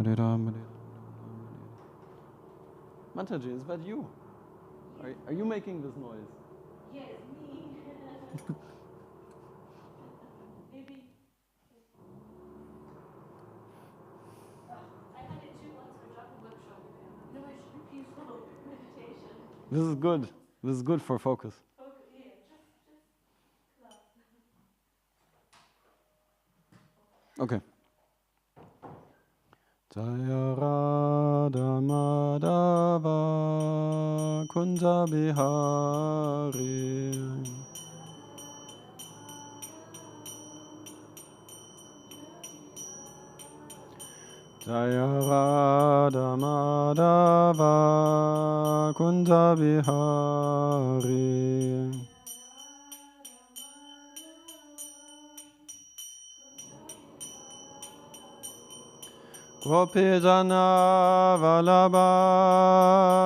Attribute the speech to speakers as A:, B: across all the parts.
A: Hare Ram, Hare Ram. Mataji, is that you? Are you making this noise?
B: Yes, me. Maybe. I had it too once for Japa workshop. No, it should be peaceful meditation.
A: This is good. This is good for focus.
B: Yeah, just class.
A: Okay. Jaya Radha Madhava Kunja Bihari Jaya Radha Madhava Kunja Bihari Gopi Jana Vallabha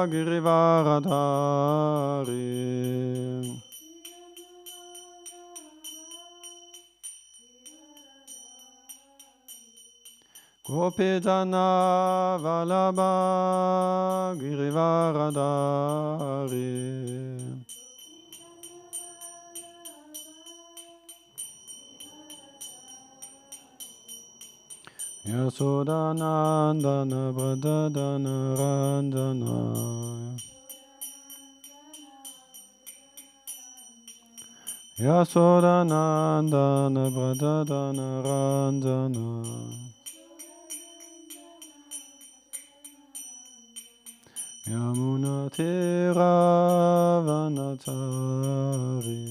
A: Girivaradhari Gopi Jana Vallabha Girivaradhari Yasodanandana Bradadana Ranjana Yasodanandana Bradadana Ranjana Yamuna Tiravanatari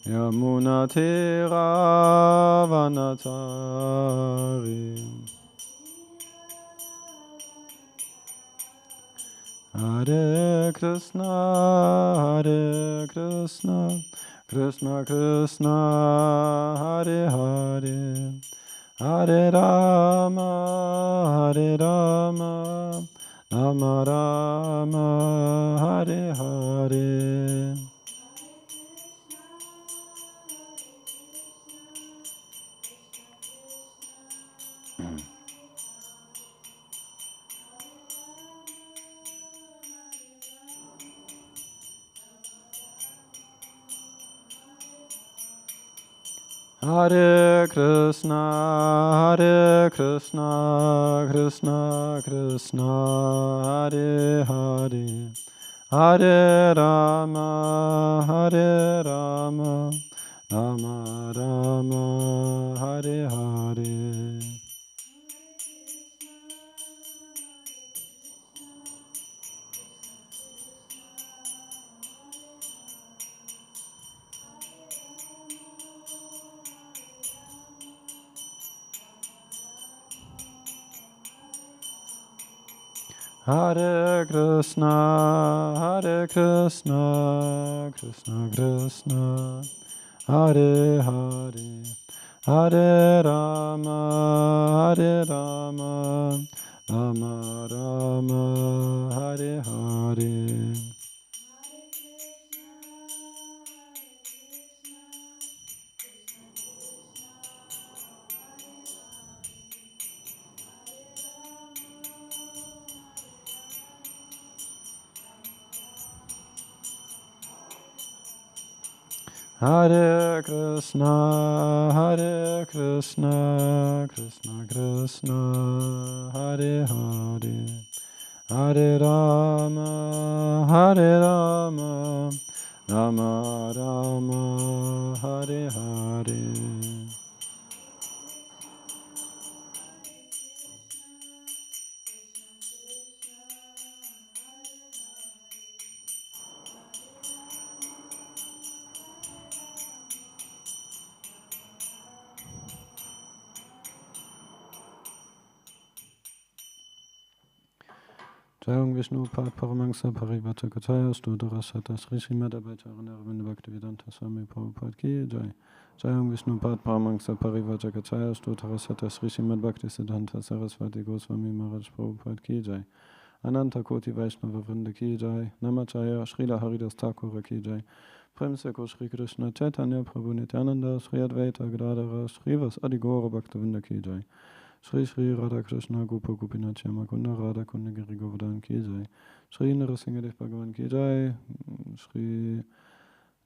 A: Yamuna Tiravanatari Hare Krishna, Krishna Krishna, Hare Hare, Hare Rama, Rama Rama, Hare Hare. Hare Krishna, Krishna Krishna, Hare Hare, Hare Rama, Rama Rama, Hare Hare. Hare Krishna, Krishna Krishna, Hare Hare, Hare Rama, Rama Rama, Hare Hare. Hare Krishna, Krishna Krishna, Hare Hare, Hare Rama, Rama Rama, Hare Hare. Jayong Vishnu Pad Paramangsa Parivata Kataya Studara Sata Sri Srimad-Bhagavatam Arvind Bhaktivedanta Swami Prabhupada Ki Jai. Jayong Vishnu Pad Paramangsa Parivata Kataya Studara Sata Sri Srimad-Bhaktivedanta Saraswati Goswami Maharaj Prabhupada Ki Jai. Ananta Koti Vaishnava Vrinda Ki Jai. Namacharya Srila Haridas Thakur Ki Jai. Prem Seko Shri Krishna Chaitanya Prabhu Nityananda Shri Advaita Gadadara Shri Vas Adigora Bhaktavinda Ki Jai Shri Shri Radha Krishna Gopa Gopinath Yama Kunda Radha Kunda Giri Govardhan Ki Jai Shri Narasimha Bhagavan Ki Jai Shri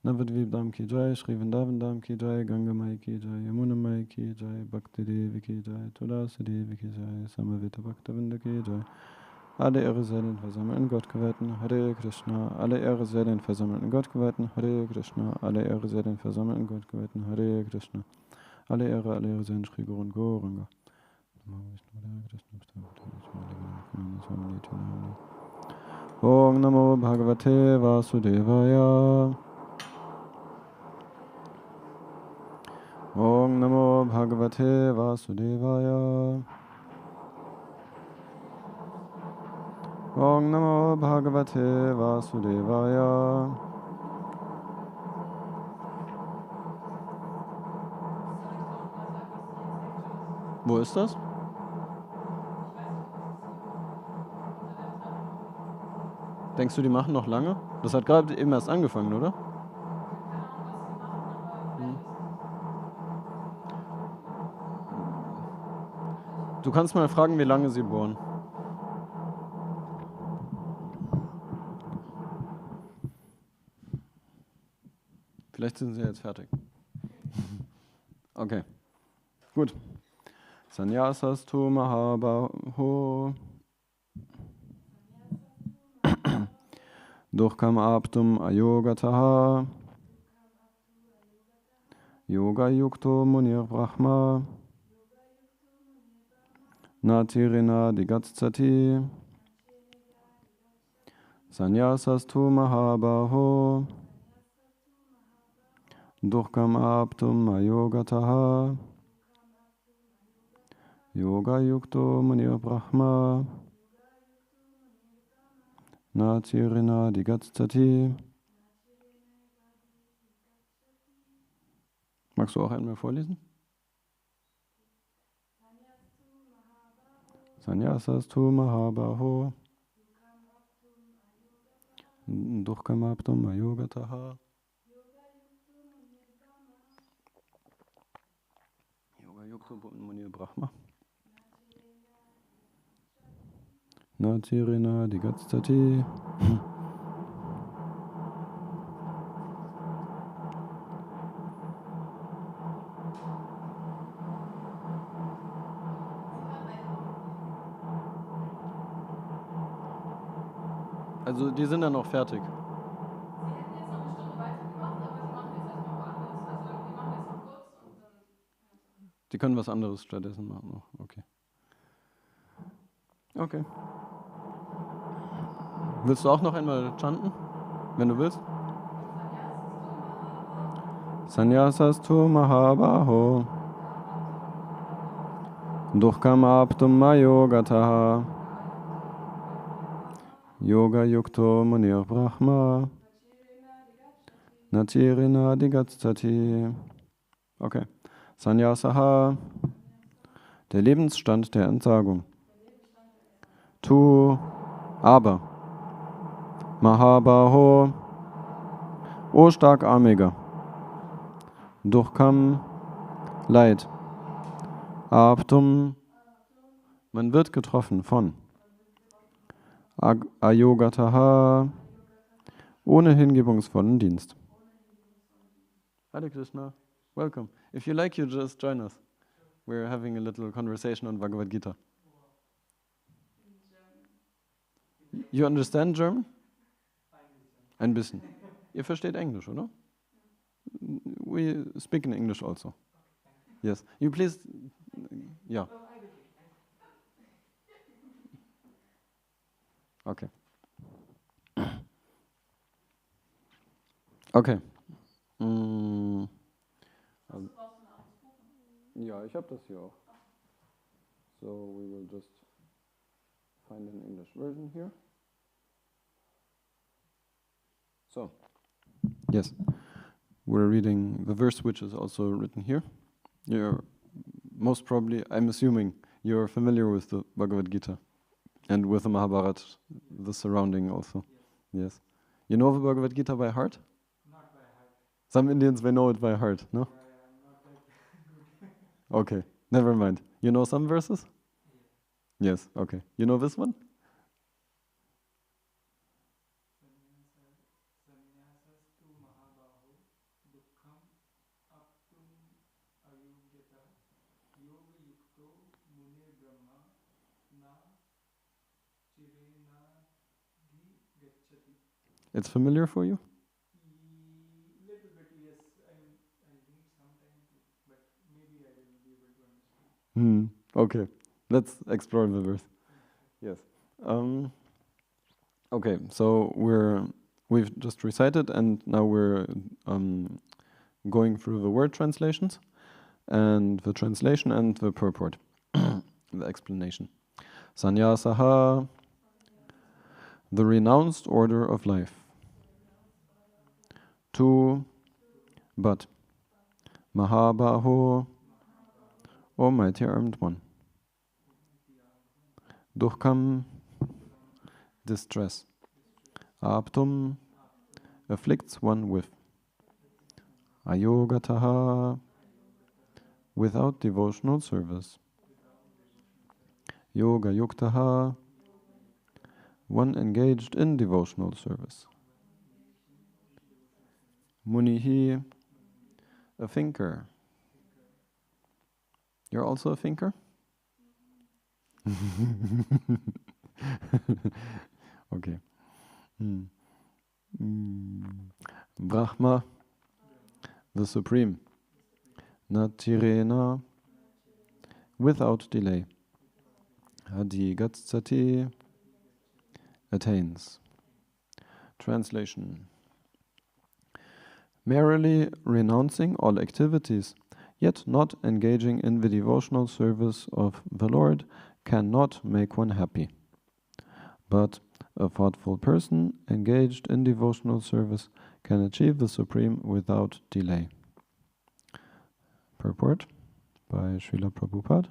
A: Navadvip Dham Ki Jai Shri Vrindavan Dham Ki Jai Ganga Mai Ki Jai Yamuna Mai Ki Jai Bhakti Devi Ki Jai Tulasi Devi Ki Jai Samavita Bhaktavinda Ki Jai. Alle Ehre sei den versammelten Gottgeweihten, Hare Krishna. Alle Ehre sei den versammelten Gottgeweihten, Hare Krishna. Alle Ehre sei den versammelten Gottgeweihten, Hare Krishna. Alle Ehre sei den Shri Guru und Gauranga. Om Namo Bhagavate Vasudevaya. Om Namo Bhagavate Vasudevaya. Om Namo Bhagavate Vasudevaya. Wo ist das? Denkst du, die machen noch lange? Das hat gerade eben erst angefangen, oder? Du kannst mal fragen, wie lange sie bohren. Vielleicht sind sie jetzt fertig. Okay, gut. Sanyasastu Mahabaho Durkam Aptum Ayogataha Yoga Yukto Munir Brahma Natirina Digatsati Sanyasastu Mahabaho Durkam Aptum Ayogataha Yoga Yukto Munir Brahma Natirina Digatsati. Magst du auch einmal vorlesen? Sanyasastu Mahabaho Durkam Aptum Ayogataha Yoga Yukto Munir Brahma Natirina Digatsati. Also die sind dann noch fertig.
B: Sie hätten jetzt noch eine Stunde weitergemacht, aber sie machen jetzt erstmal woanders. Also die machen jetzt noch kurz und dann.
A: Die können was anderes stattdessen machen noch. Okay. Okay. Willst du auch noch einmal chanten, wenn du willst? Sanyasastu Mahabaho Durkam Aptum Ayogataha Yoga Yukto Munir Brahma Natirina Digatsati. Okay. Sanyasaha, der Lebensstand der Entsagung. Tu, aber. Mahabaho, o Starkarmiger. Durkam, Leid. Aptum, man wird getroffen von. Ayogataha, ohne hingebungsvollen Dienst. Hare Krishna, welcome. If you like, you just join us. We're having a little conversation on Bhagavad Gita. You understand German? Ein bisschen. Ihr versteht Englisch, oder? We speak in English also. Yes. You please, yeah. Okay. Okay. Ja, ich habe das hier auch. So we will just find an English version here. So, yes, we're reading the verse which is also written here. You're most probably, I'm assuming, you're familiar with the Bhagavad Gita and with the Mahabharata, the surrounding also. Yes. You know the Bhagavad Gita by heart?
C: Not by heart.
A: Some Indians, they know it by heart, no? Okay, never mind. You know some verses? Yes, okay. You know this one? It's familiar for you?
C: Little bit, yes. I need some time to, but maybe I will be able to understand.
A: Okay, let's explore the verse. Yes. Okay, so we've just recited, and now we're going through the word translations, and the translation and the purport, the explanation. Sannyasaha, the renounced order of life. To, but. Mahabaho, O mighty armed one. Dukham, distress. Aptum, afflicts one with. Ayogataha, without devotional service. Yoga yuktaha, one engaged in devotional service. Munihi, a thinker. You're also a thinker? Okay. Brahma, the Supreme. Natirena, without delay. Adigatsati, attains. Translation. Merely renouncing all activities, yet not engaging in the devotional service of the Lord, cannot make one happy. But a thoughtful person engaged in devotional service can achieve the Supreme without delay. Purport by Srila Prabhupada.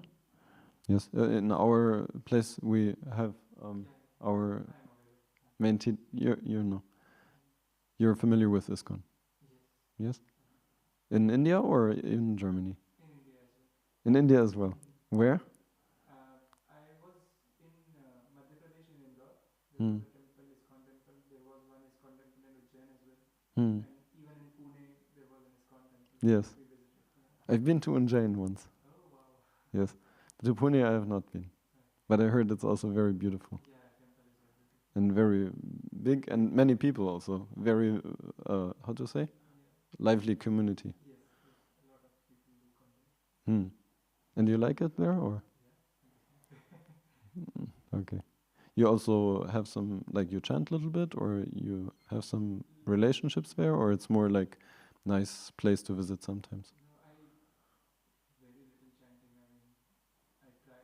A: Yes, in our place we have our main teacher. You're familiar with ISKCON? Yes. In India or in Germany? In India as well. Where?
C: I was in Madhya Pradesh in Indore. There was a temple, ISKCON temple. There was one ISKCON temple in Ujjain as well. And even in Pune, there was an ISKCON temple.
A: Yes. I've been to Ujjain once.
C: Oh, wow.
A: Yes. To Pune I have not been. But I heard it's also very beautiful.
C: Yeah, temple is very beautiful.
A: And very big, and many people also. Very, how to say? Lively community.
C: Yes, a lot of people do come there.
A: And you like it there, or? Okay. You also have some, like you chant a little bit, or you have some relationships there, or it's more like nice place to visit sometimes?
C: No, very little chanting. I mean, I try.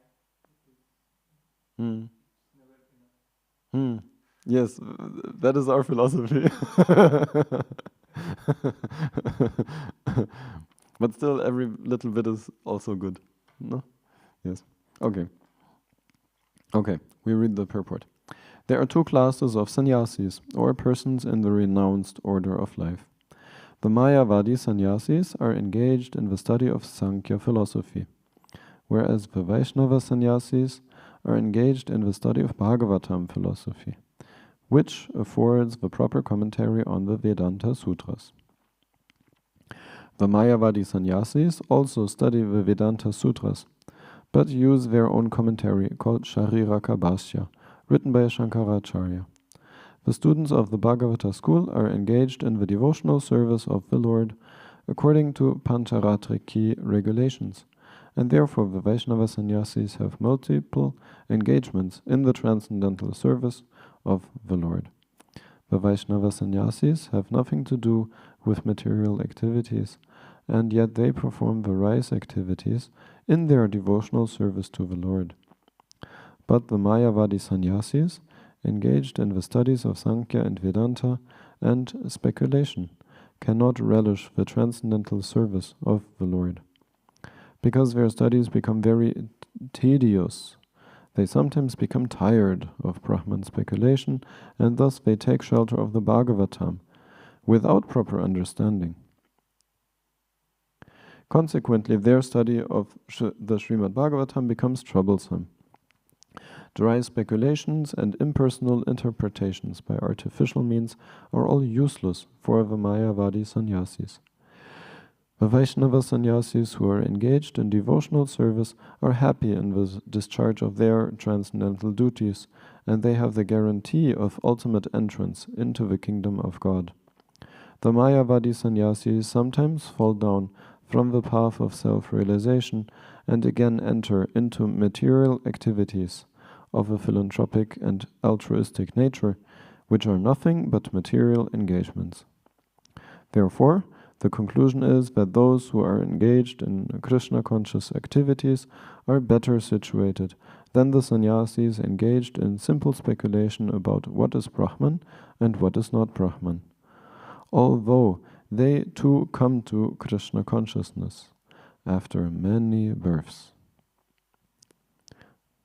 C: It's never enough.
A: Yes, that is our philosophy. But still, every little bit is also good. No? Yes. Okay. Okay, we read the purport. There are two classes of sannyasis, or persons in the renounced order of life. The Mayavadi sannyasis are engaged in the study of Sankhya philosophy, whereas the Vaishnava sannyasis are engaged in the study of Bhagavatam philosophy, which affords the proper commentary on the Vedanta Sutras. The Mayavadi sannyasis also study the Vedanta Sutras, but use their own commentary called Shariraka Bhashya, written by Shankaracharya. The students of the Bhagavata school are engaged in the devotional service of the Lord according to Pancharatriki regulations, and therefore the Vaishnava sannyasis have multiple engagements in the transcendental service of the Lord. The Vaishnava sannyasis have nothing to do with material activities, and yet they perform various activities in their devotional service to the Lord. But the Mayavadi sannyasis, engaged in the studies of Sankhya and Vedanta and speculation, cannot relish the transcendental service of the Lord. Because their studies become very tedious, they sometimes become tired of Brahman speculation, and thus they take shelter of the Bhagavatam without proper understanding. Consequently, their study of the Srimad-Bhagavatam becomes troublesome. Dry speculations and impersonal interpretations by artificial means are all useless for the Mayavadi sannyasis. The Vaishnava sannyasis who are engaged in devotional service are happy in the discharge of their transcendental duties, and they have the guarantee of ultimate entrance into the kingdom of God. The Mayavadi sannyasis sometimes fall down from the path of self-realization and again enter into material activities of a philanthropic and altruistic nature, which are nothing but material engagements. Therefore, the conclusion is that those who are engaged in Krishna-conscious activities are better situated than the sannyasis engaged in simple speculation about what is Brahman and what is not Brahman, although they too come to Krishna consciousness after many births.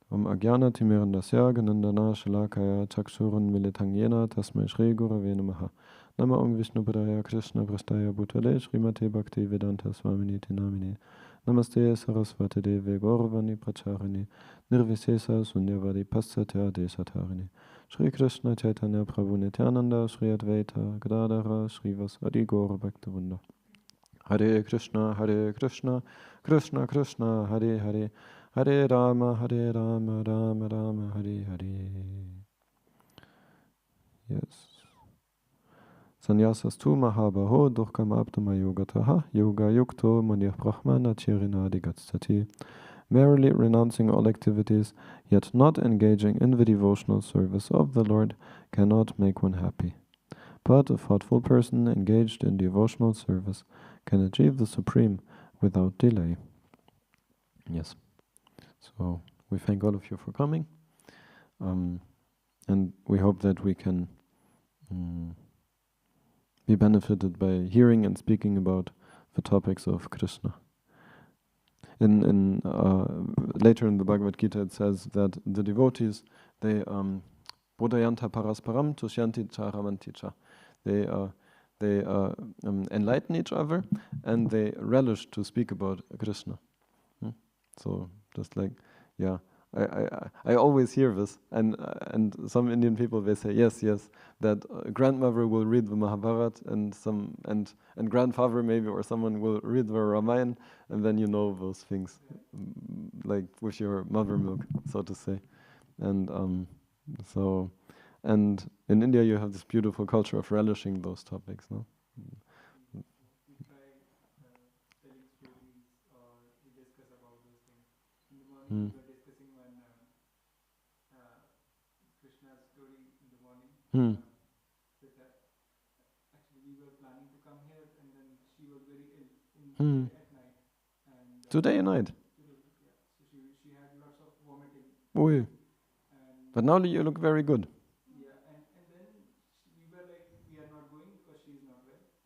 A: Ajnana timirandasya ganandana shalakaya chaksurun militangyena tasmai shri gurave namaha. Nama Vishnupadaya Krishna Prastaya Bhutale Srimate Bhakti Vedanta Swaminiti Namine Namaste Saraswati Deve Gaurvani Pracharini Nirvisesa Sunyavadi Passatya Desatarini Shri Krishna Chaitanya Prabhu Nityananda Shri Advaita Gadadhara Shri Vasadi Gaura Bhaktivinoda. Hare Krishna Krishna Krishna Hare Hare Hare Rama Rama Rama Hare Hare. Yes. Sanyasastu mahabaho durkam abdama yogataha yoga yukto manir brahmana chirina digatstati. Merely renouncing all activities, yet not engaging in the devotional service of the Lord, cannot make one happy. But a thoughtful person engaged in devotional service can achieve the supreme without delay. Yes. So we thank all of you for coming, and we hope that we can be benefited by hearing and speaking about the topics of Krishna. Later in the Bhagavad Gita it says that the devotees, they bodhayanta parasparam tushyanti charamanti cha. They enlighten each other and they relish to speak about Krishna. So just like, yeah, I always hear this, and some Indian people, they say yes, that grandmother will read the Mahabharata and grandfather maybe or someone will read the Ramayana, and then you know those things, like with your mother milk, so to say. And and in India you have this beautiful culture of relishing those topics, no?
C: We try telling stories or we discuss about those things. In the morning we were discussing one Krishna's story in the morning. Actually we were planning to come here and then she was very ill at night. And
A: today at night?
C: Today, yeah. So she had lots of vomiting.
A: Oh, but now you look very good.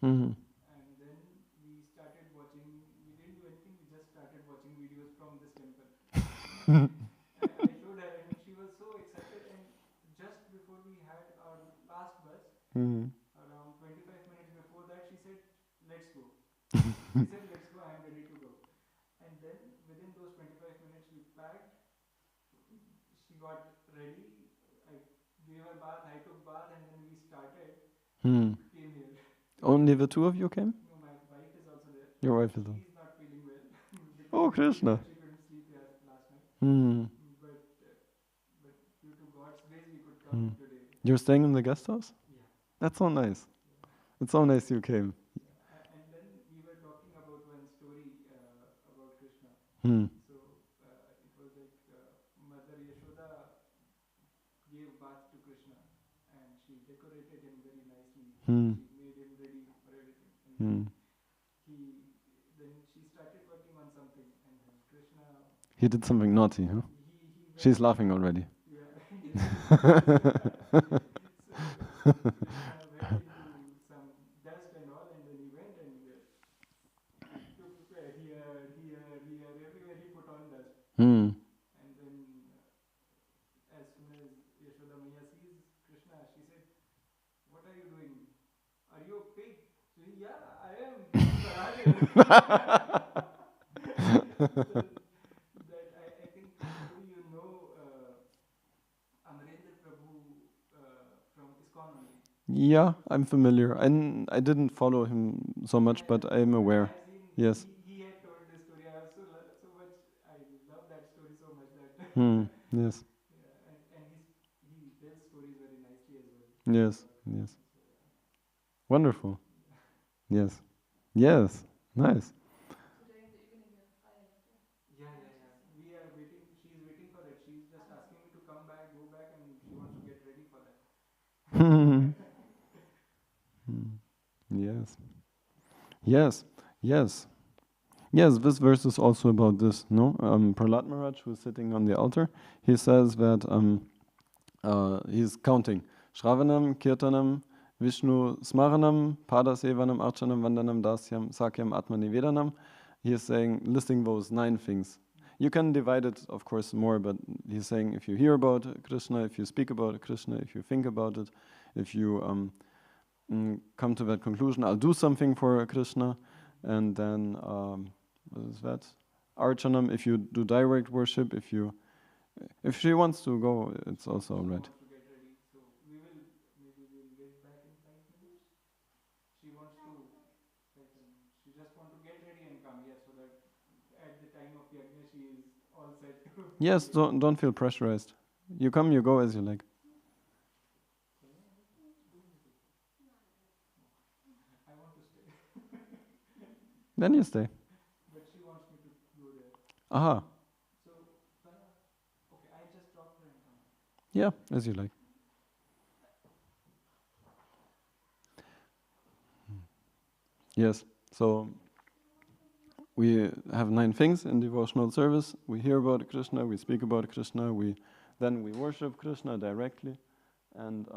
C: And then we started watching, we didn't do anything, we just started watching videos from this temple. And I showed her and she was so excited, and just before we had our last bus, around 25 minutes before that, she said, let's go. She said, let's go, I am ready to go. And then within those 25 minutes we packed, she got ready, I gave her bath, I took bath, and then we started, came here.
A: Only the two of you came?
C: No, my wife is also there.
A: Your wife is there.
C: She's not feeling well.
A: Oh, Krishna.
C: She couldn't sleep here last night. But due to God's grace, we could come today.
A: You're staying in the guest house?
C: Yeah.
A: That's so nice. Yeah. It's so nice you came.
C: Yeah. And then we were talking about one story about Krishna. So it was like Mother Yashoda gave bath to Krishna and she decorated him very nicely. She made him ready for everything. And then she started working on something, and then Krishna.
A: He did something naughty, huh? She's laughing already.
C: Yeah. Krishna went into some dust and all, and then he went and took here, everywhere he put on dust. And then as soon as Yashoda Maya sees Krishna, she said, "What are you doing? Are you a pig?" So he, "Yeah, I am." that I think maybe you know Amarendra Prabhu from ISKCON only.
A: Yeah, I'm familiar. And I didn't follow him so much, but I'm aware.
C: I've seen
A: Yes.
C: he had told this story. I also so much. I love that story so much that
A: Yes.
C: yeah, and he tells stories very nicely as well.
A: Yes. Yes. Wonderful. Yes. Yes. Nice.
B: Today in the evening we have a fire.
C: Yeah. We are waiting. She's waiting for that. She's just asking me to come back, go back, and she wants to get ready for that.
A: Yes. Yes. Yes. Yes, this verse is also about this, no? Prahlad Maharaj, who is sitting on the altar, he says that he's counting. Shravanam, Kirtanam, Vishnu Smaranam, Padasevanam, Archanam, Vandanam, Dasyam, Sakyam, Atmanivedanam. He is saying, listing those 9 things. You can divide it, of course, more, but he's saying if you hear about Krishna, if you speak about Krishna, if you think about it, if you come to that conclusion, I'll do something for Krishna, and then, what is that? Archanam, if you do direct worship, if she wants to go, it's also all right.
C: To get ready, so we'll get back in 5 minutes. She wants to, she just want to get ready and come, yes, so that at the time of yajna she is all set.
A: Yes, don't feel pressurized. You come, you go as you like.
C: I want to stay.
A: Then you stay.
C: But she wants me to go there.
A: Aha.
C: So, okay, I just drop her and come.
A: Yeah, as you like. Yes, so we have 9 things in devotional service. We hear about Krishna, we speak about Krishna, then we worship Krishna directly, and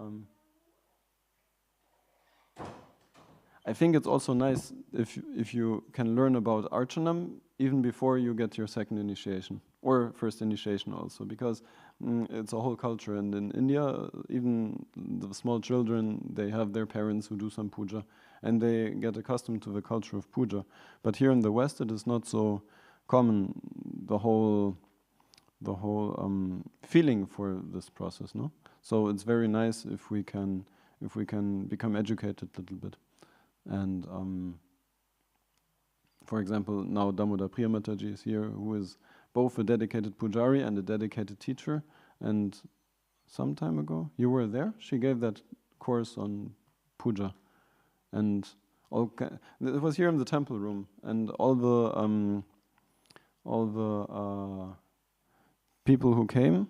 A: I think it's also nice if you can learn about Archanam even before you get your second initiation or first initiation also, because it's a whole culture, and in India even the small children, they have their parents who do some puja and they get accustomed to the culture of puja. But here in the West it is not so common, the whole feeling for this process, no? So it's very nice if we can become educated a little bit. And for example, now Damodar Priya Mataji is here, who is both a dedicated pujari and a dedicated teacher. And some time ago, you were there. She gave that course on puja, and it was here in the temple room. And all the people who came,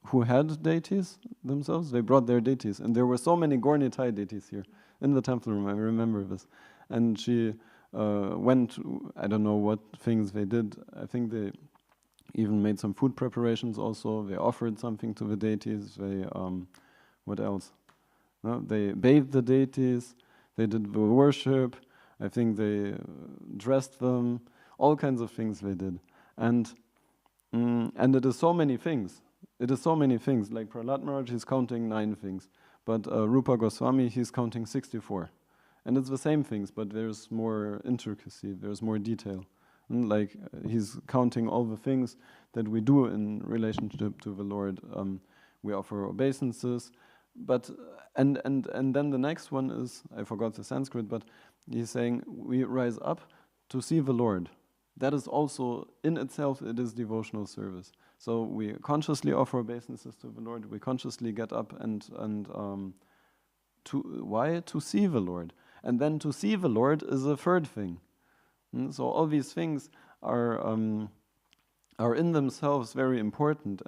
A: who had deities themselves, they brought their deities, and there were so many Gaur-Nitai deities here in the temple room. I remember this. And she went, I don't know what things they did. I think they even made some food preparations also. They offered something to the deities. They, what else? No? They bathed the deities. They did the worship. I think they dressed them. All kinds of things they did. And it is so many things. It is so many things. Like Prahlad Maharaj, he's counting 9 things. But Rupa Goswami, he's counting 64. And it's the same things, but there's more intricacy, there's more detail. And like he's counting all the things that we do in relationship to the Lord. We offer obeisances, but and then the next one is, I forgot the Sanskrit, but he's saying we rise up to see the Lord. That is also in itself, it is devotional service. So we consciously offer obeisances to the Lord. We consciously get up and to see the Lord. And then to see the Lord is a third thing. So all these things are in themselves very important,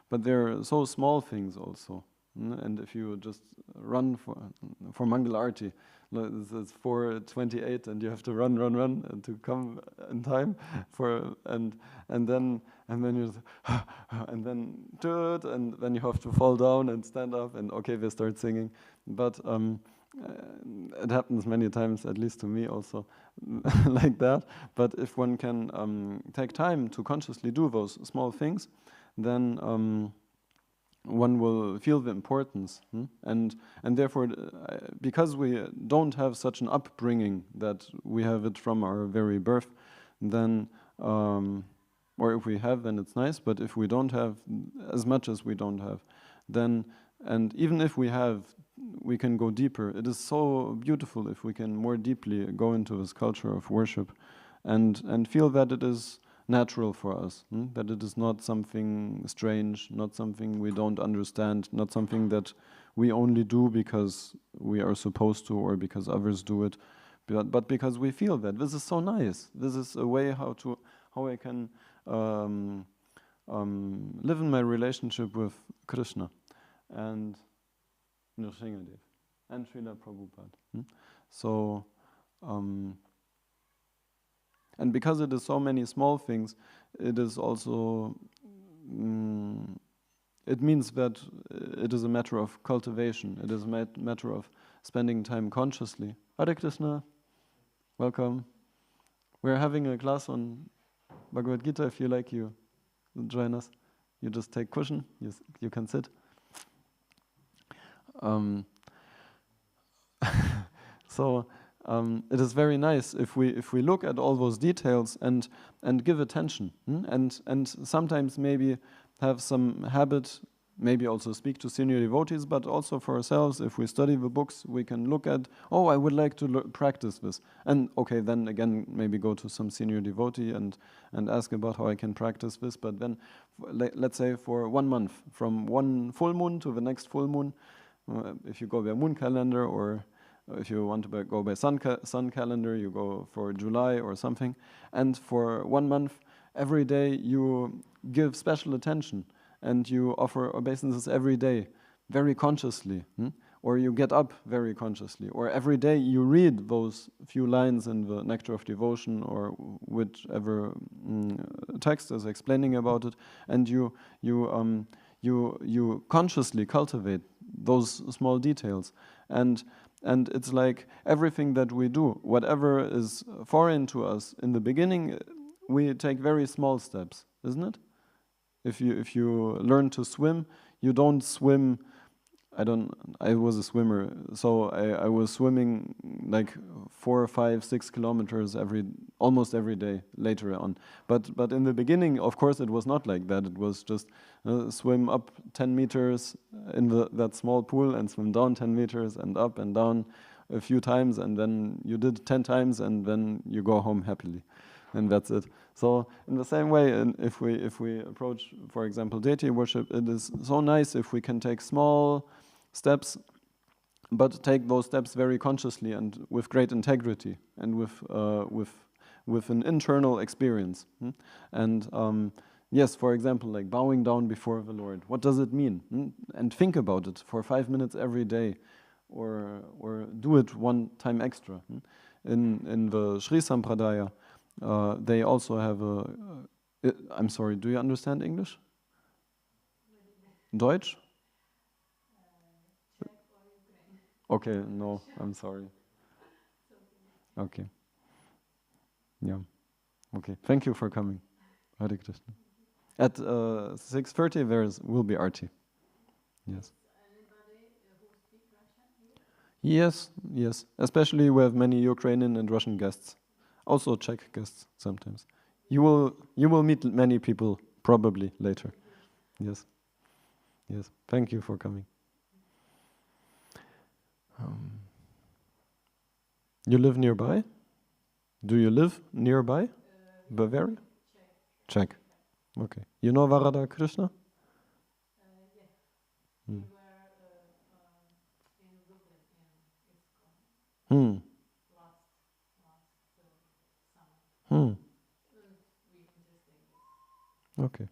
A: but they're so small things also. And if you just run for Mangal Arati, it's 4:28, and you have to run to come in time and then you and then do it, and then you have to fall down and stand up, and okay, they start singing. But it happens many times, at least to me also, like that. But if one can take time to consciously do those small things, then one will feel the importance, and therefore, because we don't have such an upbringing that we have it from our very birth, then or if we have, then it's nice, but if we don't have, as much as we don't have, then, and even if we have, we can go deeper. It is so beautiful if we can more deeply go into this culture of worship and feel that it is natural for us, that it is not something strange, not something we don't understand, not something that we only do because we are supposed to or because others do it, but because we feel that this is so nice. This is a way how I can live in my relationship with Krishna and Nrsimhadev and Srila Prabhupada. So, and because it is so many small things, it is also, it means that it is a matter of cultivation. It is a matter of spending time consciously. Hare Krishna, welcome. We're having a class on Bhagavad Gita. If you like, you join us. You just take cushion, you can sit. So it is very nice if we look at all those details and give attention, and sometimes maybe have some habit, maybe also speak to senior devotees, but also for ourselves. If we study the books, we can look at, oh, I would like to practice this, and okay, then again maybe go to some senior devotee and ask about how I can practice this. But then, let's say for 1 month, from one full moon to the next full moon, if you go by moon calendar, or if you want to go by sun calendar, you go for July or something. And for 1 month, every day you give special attention and you offer obeisances every day, very consciously. Or you get up very consciously. Or every day you read those few lines in the Nectar of Devotion or whichever text is explaining about it, and you consciously cultivate those small details. And it's like everything that we do, whatever is foreign to us, in the beginning, we take very small steps, isn't it? If you learn to swim, you don't swim. I was a swimmer, so I was swimming like 4, 5, 6 kilometers almost every day later on. But in the beginning, of course, it was not like that. It was just swim up 10 meters in that small pool and swim down 10 meters and up and down a few times, and then you did 10 times, and then you go home happily, and that's it. So in the same way, if we approach, for example, deity worship, it is so nice if we can take small steps, but take those steps very consciously and with great integrity and with an internal experience. And yes, for example, like bowing down before the Lord. What does it mean? And think about it for 5 minutes every day, or do it 1 time extra. In the Sri Sampradaya, they also have I'm sorry, do you understand English? Deutsch? Okay, no, I'm sorry. Okay. Yeah. Okay. Thank you for coming. Hare Krishna. At 6:30 will be Arti. Yes.
B: Anybody who speaks Russian
A: Yes,
B: here?
A: yes. Especially we have many Ukrainian and Russian guests. Also Czech guests sometimes. You will meet many people probably later. Yes. Yes. Thank you for coming. You live nearby? Do you live nearby? Bavaria? Czech. Okay. You know Varada Krishna?
B: Yeah. We were in Brooklyn in ISKCON last summer. Really interesting.
A: Okay.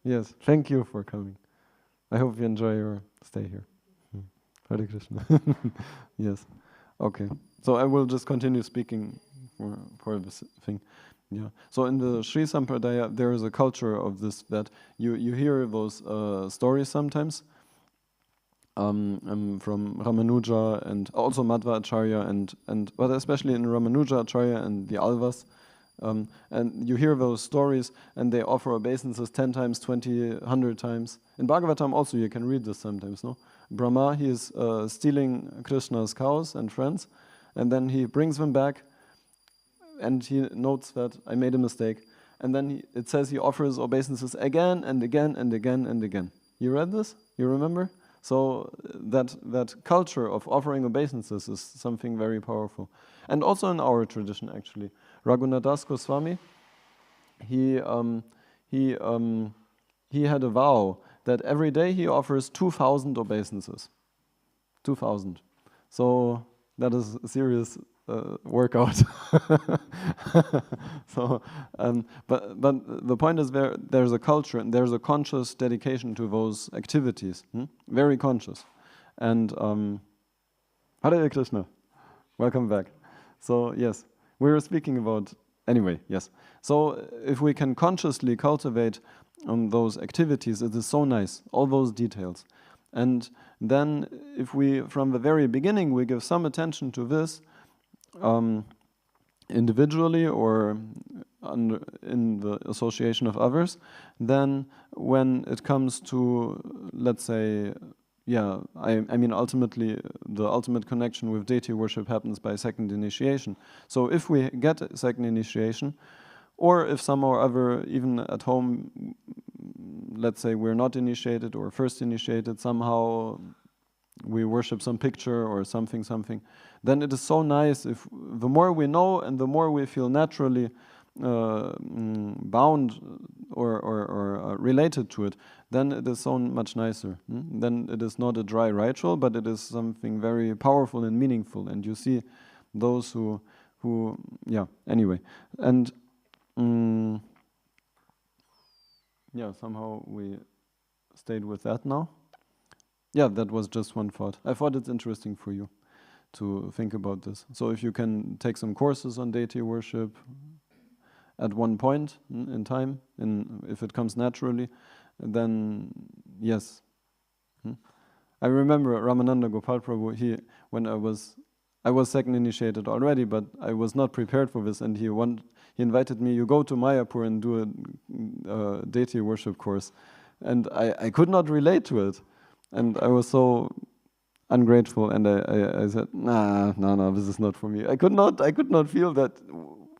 A: Yes, thank you for coming. I hope you enjoy your stay here. Hare Krishna. Yes. Okay. So I will just continue speaking for this thing. Yeah. So in the Sri Sampradaya, there is a culture of this, that you hear those stories sometimes from Ramanuja and also Madhva Acharya and but especially in Ramanuja Acharya and the Alvas. And you hear those stories, and they offer obeisances 10 times, 20, 100 times. In Bhagavatam also you can read this sometimes, no? Brahma, he is stealing Krishna's cows and friends, and then he brings them back and he notes that I made a mistake. And then it says he offers obeisances again and again and again and again. You read this? You remember? So that culture of offering obeisances is something very powerful. And also in our tradition, actually. Raghunadas Goswami, he had a vow that every day he offers 2,000 obeisances. 2,000. So that is a serious workout. So, but the point is there's a culture and there's a conscious dedication to those activities. Very conscious. And Hare Krishna, welcome back. So yes, we were speaking about, anyway, yes. So if we can consciously cultivate those activities, it is so nice, all those details. And then if we, from the very beginning, we give some attention to this, individually or in the association of others, then when it comes to, let's say, I mean ultimately the ultimate connection with deity worship happens by second initiation. So if we get a second initiation, or if somehow or other, even at home, let's say we're not initiated or first initiated, somehow we worship some picture or something, then it is so nice if the more we know and the more we feel naturally bound or related to it, then it is so much nicer. Then it is not a dry ritual, but it is something very powerful and meaningful. And you see those who anyway. And somehow we stayed with that now. Yeah, that was just one thought. I thought it's interesting for you to think about this. So if you can take some courses on deity worship at one point in time, if it comes naturally, then yes. I remember Ramananda Gopal Prabhu, when I was second initiated already, but I was not prepared for this, and he invited me, you go to Mayapur and do a deity worship course. And I could not relate to it. And I was so ungrateful, and I said, no, this is not for me. I could not feel that.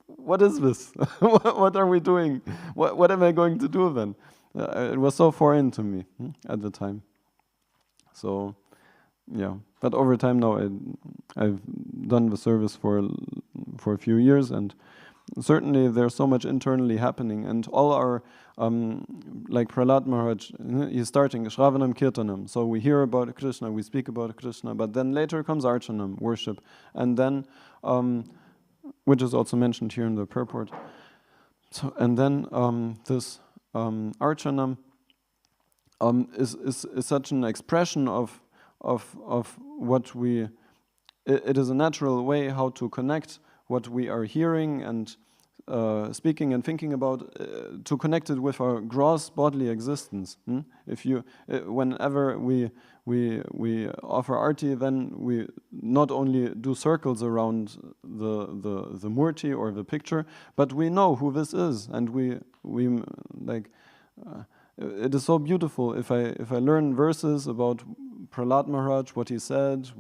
A: What is this? What are we doing? What am I going to do then? It was so foreign to me at the time. So, yeah. But over time now, I've done the service for a few years, and certainly there's so much internally happening, and all our like Prahlad Maharaj, he's starting Shravanam Kirtanam. So we hear about Krishna, we speak about Krishna, but then later comes Archanam, worship, and then which is also mentioned here in the purport. So and then this Archanam is such an expression of what we. It is a natural way how to connect what we are hearing and speaking and thinking about, to connect it with our gross bodily existence. Whenever we offer arti, then we not only do circles around the murti or the picture, but we know who this is, and we like. It is so beautiful if I learn verses about Prahlad Maharaj, what he said,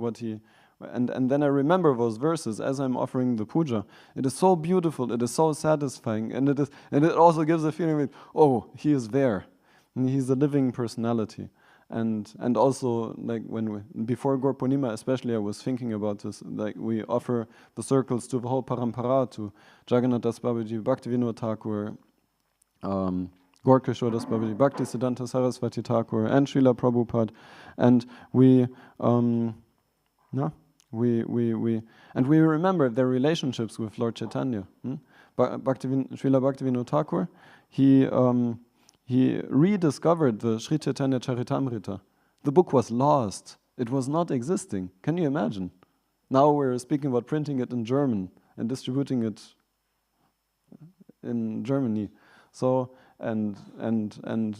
A: and then I remember those verses as I'm offering the puja. It is so beautiful, it is so satisfying, and it also gives a feeling like, oh, he is there, and he's a living personality. And also, like before Gaur Purnima especially, I was thinking about this. Like we offer the circles to the whole parampara, to Jagannath Das Babaji, Bhaktivinoda Thakur, Gaur Kishore Das Babaji, Bhaktisiddhanta Saraswati Thakur, and Srila Prabhupada, and we remember their relationships with Lord Chaitanya. Srila Bhaktivinoda Thakur, he rediscovered the Sri Chaitanya Charitamrita. The book was lost. It was not existing. Can you imagine? Now we're speaking about printing it in German and distributing it in Germany. So and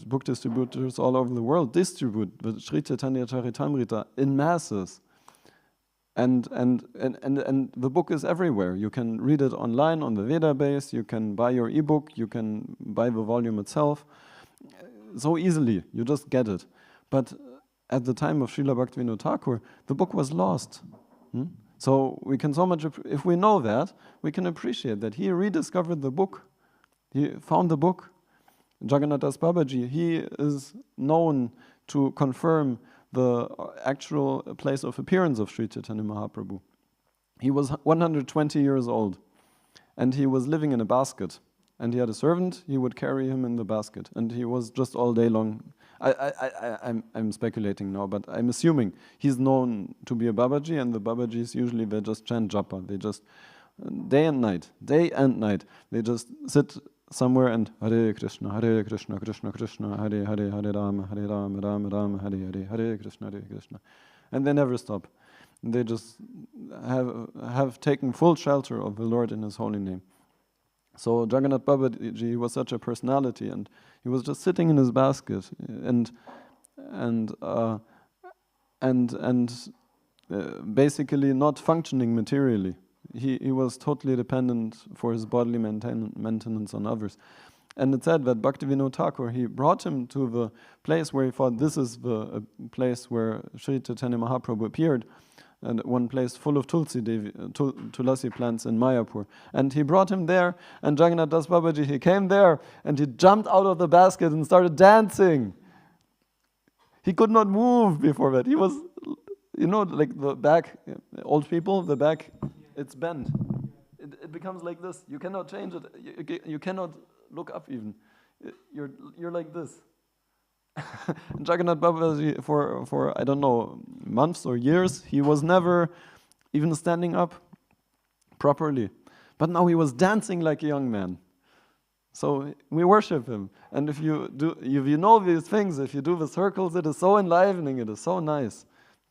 A: book distributors all over the world distribute the Sri Chaitanya Charitamrita in masses. And the book is everywhere. You can read it online on the Veda base, you can buy your ebook, you can buy the volume itself. So easily, you just get it. But at the time of Srila Bhaktivinoda Thakur, the book was lost. So we can so much, if we know that, we can appreciate that he rediscovered the book. He found the book. Jagannath Das Babaji, he is known to confirm the actual place of appearance of Sri Chaitanya Mahaprabhu. He was 120 years old, and he was living in a basket. And he had a servant, he would carry him in the basket. And he was just all day long. I'm speculating now, but I'm assuming he's known to be a Babaji, and the Babajis usually, they just chant japa. They just, day and night, they just sit somewhere and Hare Krishna, Krishna Krishna, Hare Hare, Hare Rama, Rama Rama, Hare Hare, Hare Krishna. And they never stop. They just have taken full shelter of the Lord in His holy name. So Jagannath Babaji was such a personality, and he was just sitting in his basket and basically not functioning materially. He was totally dependent for his bodily maintenance on others. And it said that Bhaktivinoda Thakur, he brought him to the place where he thought this is the place where Sri Chaitanya Mahaprabhu appeared, and one place full of tulasi plants in Mayapur. And he brought him there, and Jagannath Das Babaji, he came there, and he jumped out of the basket and started dancing. He could not move before that. He was, like the back, old people, the back, it's bent. It becomes like this. You cannot change it. You cannot look up even. You're like this. And Jagannath Babaji, for I don't know, months or years, he was never even standing up properly. But now he was dancing like a young man. So we worship him. And if you know these things, if you do the circles, it is so enlivening, it is so nice.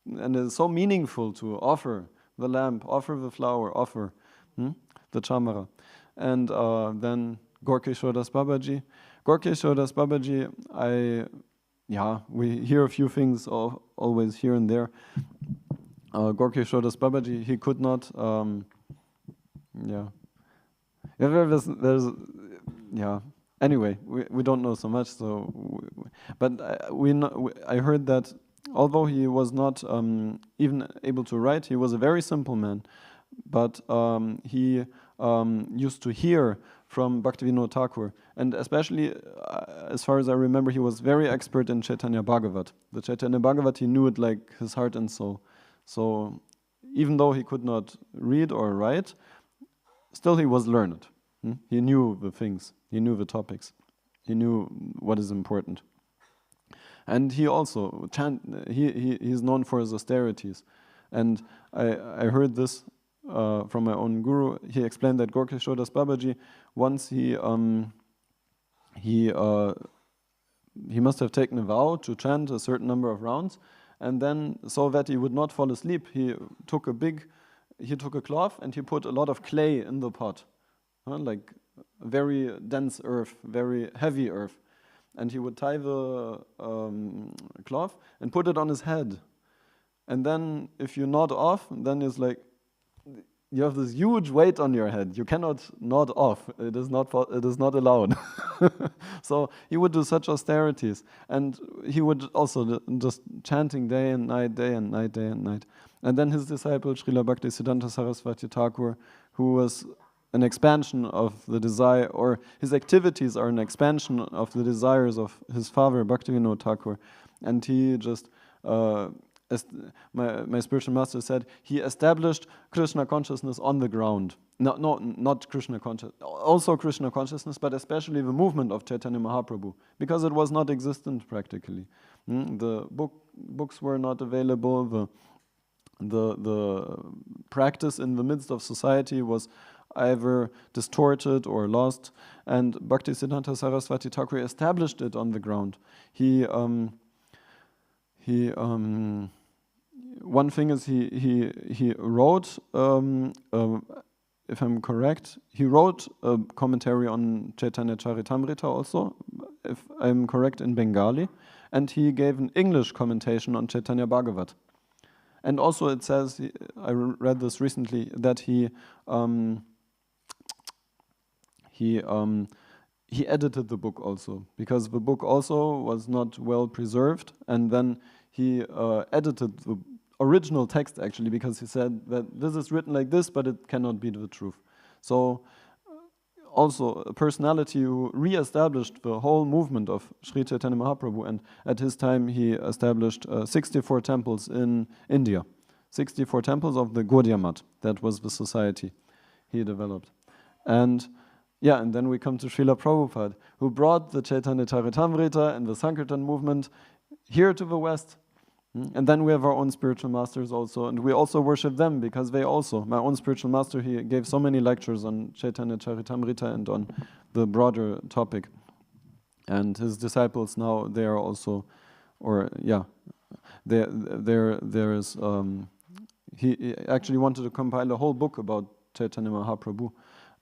A: And it is so meaningful to offer the lamp, offer the flower, offer the chamara. And then Gorkeshwar Das Babaji. Gorkeshwar Das Babaji, we hear a few things always here and there. Gorkeshwar Das Babaji, he could not, Anyway, we don't know so much, but I heard that although he was not even able to write, he was a very simple man, but he used to hear from Bhaktivinoda Thakur, and especially, as far as I remember, he was very expert in Chaitanya Bhagavat. The Chaitanya Bhagavat, he knew it like his heart and soul. So even though he could not read or write, still he was learned. He knew the things, he knew the topics, he knew what is important. And he also he's known for his austerities. And I heard this from my own guru. He explained that Gorkeshwar Das Babaji, once he must have taken a vow to chant a certain number of rounds, and then so that he would not fall asleep, he took a cloth and he put a lot of clay in the pot, like very dense earth, very heavy earth, and he would tie the cloth and put it on his head, and then if you nod off, then it's like you have this huge weight on your head. You cannot nod off. It is not allowed. So he would do such austerities, and he would also just chanting day and night, day and night, day and night. And then his disciple Srila Bhaktisiddhanta Saraswati Thakur, who was an expansion of the desire, or his activities are an expansion of the desires of his father Bhaktivinoda Thakur, and he just. My spiritual master said he established Krishna consciousness on the ground. Not Krishna consciousness, also Krishna consciousness, but especially the movement of Chaitanya Mahaprabhu, because it was not existent practically. The books were not available. The practice in the midst of society was either distorted or lost, and Bhaktisiddhanta Saraswati Thakur established it on the ground. One thing is he wrote, if I'm correct, he wrote a commentary on Chaitanya Charitamrita also, if I'm correct, in Bengali, and he gave an English commentation on Chaitanya Bhagavat. And also it says, I read this recently, that he edited the book also, because the book also was not well preserved, and then he edited original text actually, because he said that this is written like this, but it cannot be the truth. So also a personality who re-established the whole movement of Sri Chaitanya Mahaprabhu, and at his time he established 64 temples in India. 64 temples of the Gaudiya Math. That was the society he developed. And yeah, and then we come to Srila Prabhupada, who brought the Chaitanya Charitamrita and the Sankirtan movement here to the West. And then we have our own spiritual masters also, and we also worship them because they also, my own spiritual master, he gave so many lectures on Chaitanya Charitamrita and on the broader topic. And his disciples now, they are also, or yeah, there is, he actually wanted to compile a whole book about Chaitanya Mahaprabhu,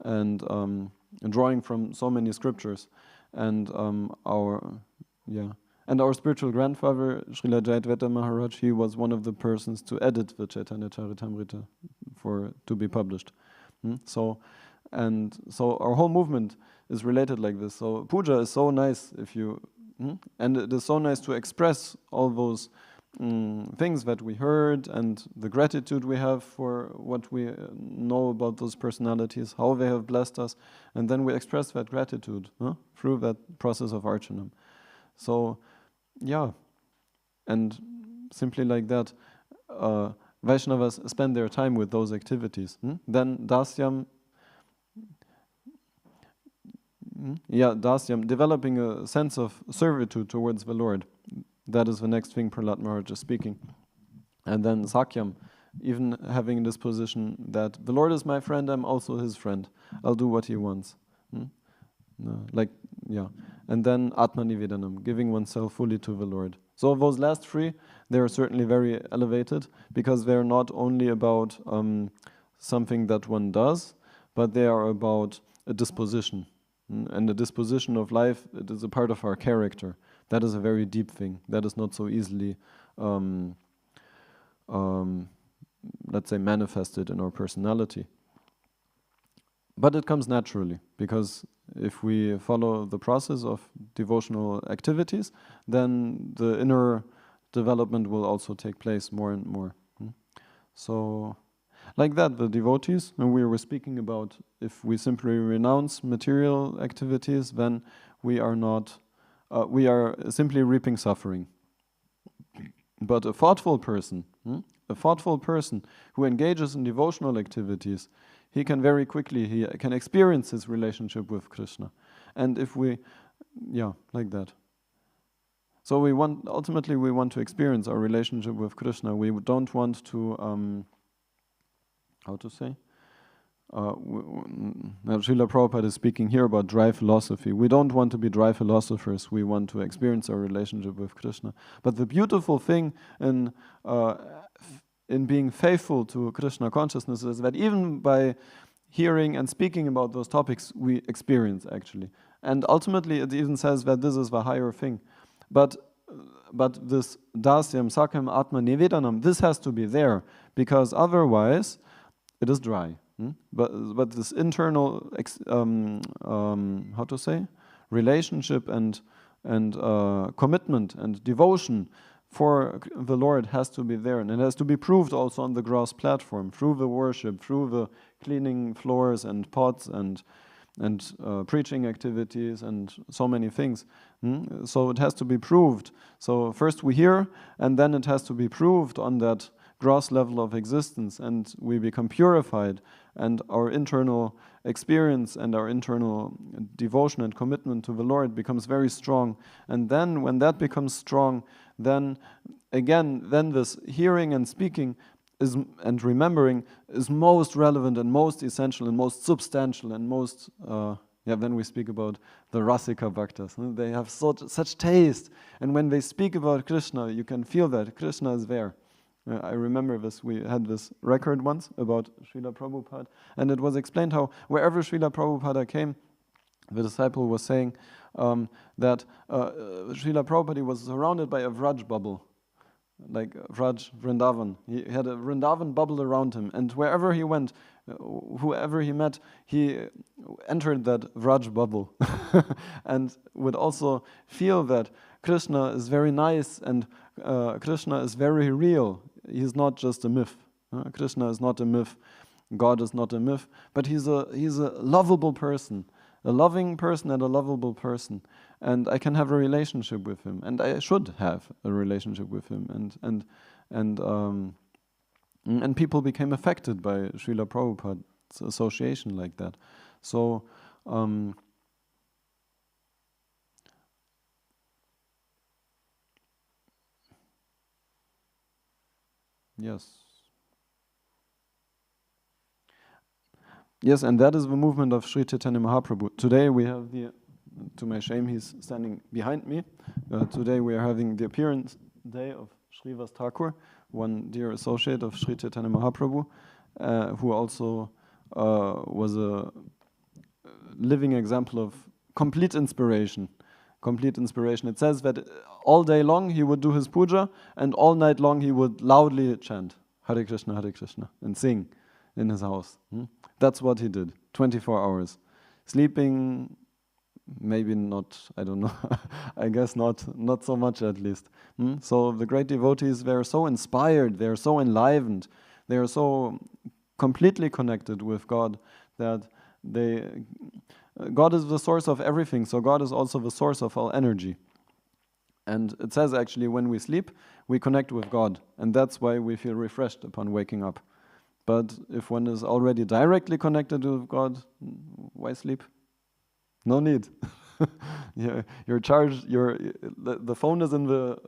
A: and drawing from so many scriptures. And our spiritual grandfather, Srila Jayadvaita Maharaj, he was one of the persons to edit the Chaitanya Charitamrita to be published. So our whole movement is related like this. So puja is so nice and it is so nice to express all those things that we heard and the gratitude we have for what we know about those personalities, how they have blessed us, and then we express that gratitude through that process of archanam. So, yeah, and simply like that, Vaishnavas spend their time with those activities. Then dasyam, developing a sense of servitude towards the Lord. That is the next thing Prahlad Maharaj is speaking. And then Sakyam, even having this position that the Lord is my friend, I'm also his friend. I'll do what he wants. And then Atmanivedanam, giving oneself fully to the Lord. So those last three, they are certainly very elevated because they are not only about something that one does, but they are about a disposition. And the disposition of life, it is a part of our character. That is a very deep thing. That is not so easily, let's say, manifested in our personality. But it comes naturally, because if we follow the process of devotional activities, then the inner development will also take place more and more. So, like that, the devotees, when we were speaking about if we simply renounce material activities, then we are not, we are simply reaping suffering. But a thoughtful person who engages in devotional activities, he can very quickly, he can experience his relationship with Krishna. And if we, like that. So ultimately we want to experience our relationship with Krishna. We don't want to, Srila Prabhupada is speaking here about dry philosophy. We don't want to be dry philosophers. We want to experience our relationship with Krishna. But the beautiful thing in being faithful to Krishna consciousness is that even by hearing and speaking about those topics, we experience actually. And ultimately it even says that this is the higher thing. But this dasyam, sakyam, atma, nivedanam, this has to be there, because otherwise it is dry. But this internal, relationship and commitment and devotion for the Lord has to be there, and it has to be proved also on the gross platform through the worship, through the cleaning floors and pots and preaching activities and so many things. So it has to be proved. So first we hear, and then it has to be proved on that gross level of existence, and we become purified, and our internal experience and our internal devotion and commitment to the Lord becomes very strong. And then when that becomes strong, then this hearing and speaking and remembering is most relevant and most essential and most substantial and most then we speak about the Rasika Bhaktas. They have such taste, and when they speak about Krishna, you can feel that Krishna is there. I remember this, we had this record once about Srila Prabhupada, and it was explained how wherever Srila Prabhupada came, the disciple was saying that Srila Prabhupada was surrounded by a Vraj bubble, like Vraj Vrindavan. He had a Vrindavan bubble around him, and wherever he went, whoever he met, he entered that Vraj bubble and would also feel that Krishna is very nice and Krishna is very real. he's not just a myth. Krishna is not a myth. God is not a myth, but he's a lovable person, a loving person and a lovable person, and I can have a relationship with him, and I should have a relationship with him, and people became affected by Srila Prabhupada's association like that. So Yes, and that is the movement of Sri Chaitanya Mahaprabhu. Today we have to my shame, he's standing behind me. Today we are having the appearance day of Srivas Thakur, one dear associate of Sri Chaitanya Mahaprabhu, who also was a living example of complete inspiration. It says that all day long he would do his puja, and all night long he would loudly chant Hare Krishna, and sing in his house. That's what he did, 24 hours. Sleeping, maybe not, I don't know, I guess not so much at least. So the great devotees, they are so inspired, they are so enlivened, they are so completely connected with God that God is the source of everything, so God is also the source of all energy. And it says actually when we sleep, we connect with God, and that's why we feel refreshed upon waking up. But if one is already directly connected with God, why sleep? No need. Your charge, the phone is in the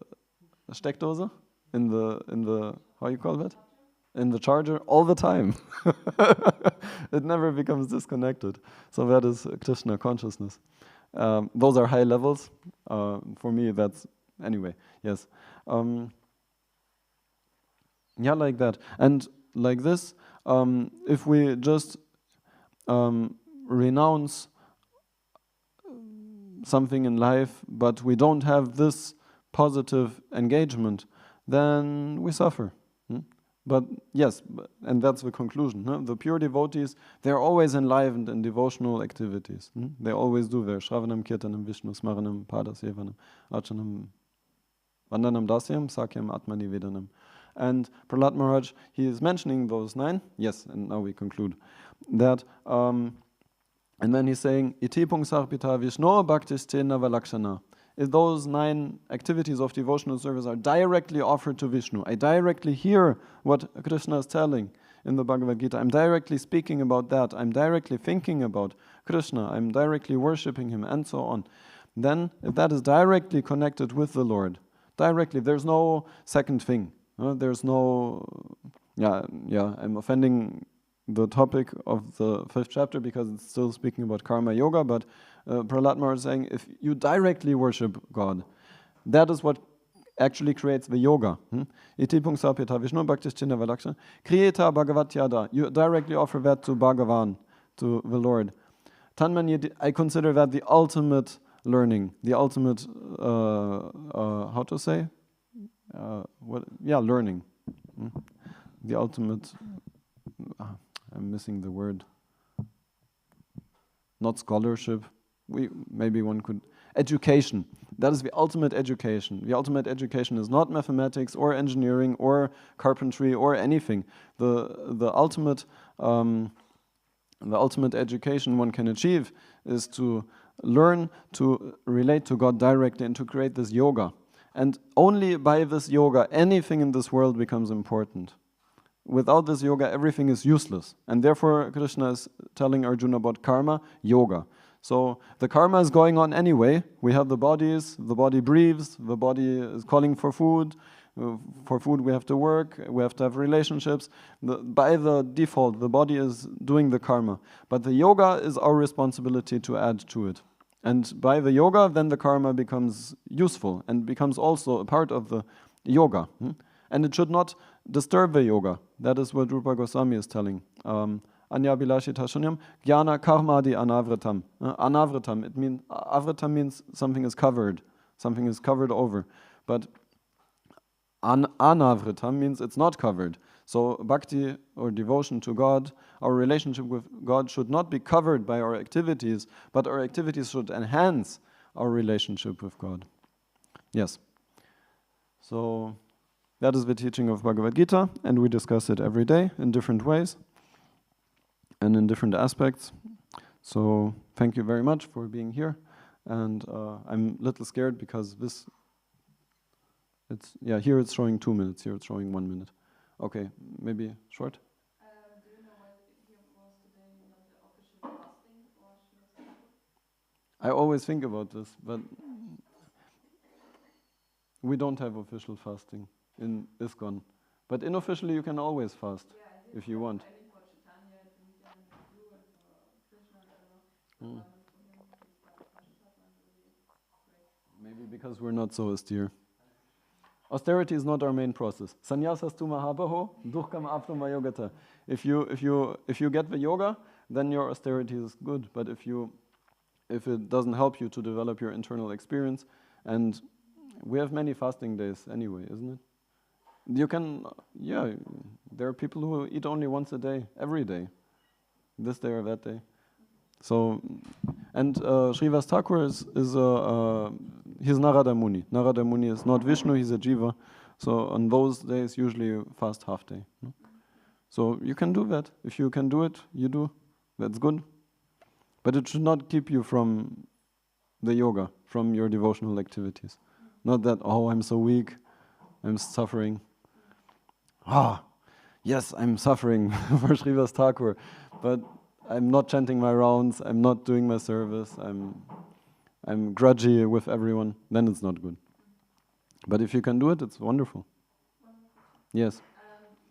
A: Steckdose, in the how you call that? In the charger all the time. It never becomes disconnected. So that is Krishna consciousness. Those are high levels. For me, that's anyway. Yes. Like that. And like this, if we just renounce something in life, but we don't have this positive engagement, then we suffer. But yes, and that's the conclusion. The pure devotees, they're always enlivened in devotional activities. They always do their Shravanam, Kirtanam, Vishnu, Smaranam, Padasevanam, Archanam, Vandanam, Dasyam, Sakyam, Atmani, Vedanam. And Prahlad Maharaj, he is mentioning those 9. Yes, and now we conclude. That, and then he's saying, Iti pungsarpita Vishno bhaktistena valakshana. If those 9 activities of devotional service are directly offered to Vishnu, I directly hear what Krishna is telling in the Bhagavad Gita. I'm directly speaking about that. I'm directly thinking about Krishna. I'm directly worshipping him, and so on. Then, if that is directly connected with the Lord, directly, there's no second thing. There's no, I'm offending the topic of the 5th chapter because it's still speaking about karma yoga, but Prahlad Maharaj is saying if you directly worship God, that is what actually creates the yoga. Iti pungsapeta Vishnu bhaktisthina valakshana kriyeta bhagavatyada. You directly offer that to Bhagavan, to the Lord. Tanmanya, I consider that the ultimate learning, the ultimate, how to say? Learning. The ultimate, I'm missing the word. Not scholarship. Maybe one could, education. That is the ultimate education. The ultimate education is not mathematics or engineering or carpentry or anything. The ultimate education one can achieve is to learn to relate to God directly and to create this yoga. And only by this yoga, anything in this world becomes important. Without this yoga, everything is useless. And therefore, Krishna is telling Arjuna about karma, yoga. So the karma is going on anyway. We have the bodies, the body breathes, the body is calling for food. For food we have to work, we have to have relationships. By the default, the body is doing the karma. But the yoga is our responsibility to add to it. And by the yoga, then the karma becomes useful and becomes also a part of the yoga. And it should not disturb the yoga. That is what Rupa Goswami is telling. Anya bilashita shunyam jnana karmadi anavratam. Anavratam, it means, avratam means something is covered over. But anavratam means it's not covered. So bhakti or devotion to God, our relationship with God should not be covered by our activities, but our activities should enhance our relationship with God. Yes. So That is the teaching of Bhagavad Gita, and we discuss it every day in different ways and in different aspects. So thank you very much for being here. And I'm a little scared because here it's showing 2 minutes, here it's showing 1 minute. Okay, maybe short?
B: Do you know what here was today, not the official fasting for Srimad?
A: I always think about this, but we don't have official fasting in ISKCON. But unofficially you can always fast if you want.
B: I mean for Chaitanya, to meet them and do, and for Krishna, I don't know.
A: Maybe because we're not so austere. Austerity is not our main process. Sannyasas mahabaho, dukkam apnuma yogata. If you get the yoga, then your austerity is good. But if it doesn't help you to develop your internal experience, and we have many fasting days anyway, isn't it? You can, there are people who eat only once a day, every day, this day or that day. So, and Srivas Thakur he's Narada Muni. Narada Muni is not Vishnu, he's a Jiva. So on those days, usually you fast half day. No? So you can do that. If you can do it, you do. That's good. But it should not keep you from the yoga, from your devotional activities. Not that, I'm so weak, I'm suffering. Yes, I'm suffering for Srivas Thakur, but I'm not chanting my rounds, I'm not doing my service, I'm grudgy with everyone, then it's not good. But if you can do it, it's wonderful. Yes.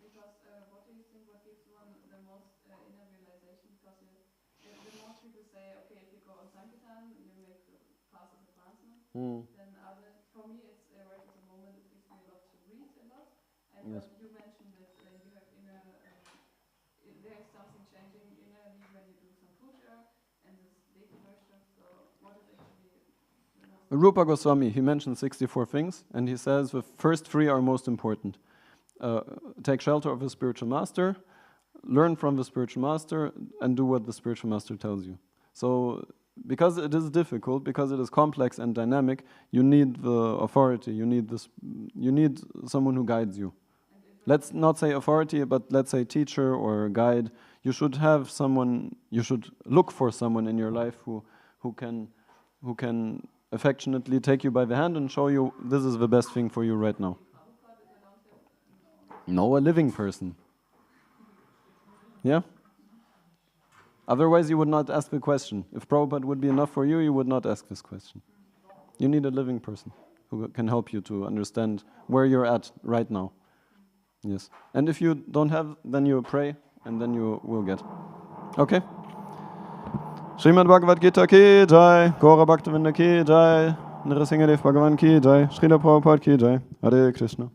B: Because what do you think, what gives one the most inner realization? Because the most people say, okay, if you go on Sankirtan, you make the fastest advancement. Then for me, it's right at the moment, it gives me a lot to read a lot. And
A: Yes.
B: you mentioned that you have inner, there is something changing innerly when you do some puja and this daily worship. So what is actually the most...
A: Rupa Goswami, he mentioned 64 things, and he says the first 3 are most important. Take shelter of a spiritual master, learn from the spiritual master, and do what the spiritual master tells you. So, because it is difficult, because it is complex and dynamic, you need the authority, you need someone who guides you. Let's not say authority, but let's say teacher or guide. You should have someone, you should look for someone in your life who can affectionately take you by the hand and show you this is the best thing for you right now. No, a living person. Yeah? Otherwise you would not ask the question. If Prabhupada would be enough for you, you would not ask this question. You need a living person who can help you to understand where you're at right now. Yes. And if you don't have, then you pray, and then you will get. Okay? Srimad-Bhagavad Gita ki jai, Gaura Bhaktivinoda ki jai, Nrsimhadev Bhagavan ki jai, Srila Prabhupada ki jai, Hare Krishna.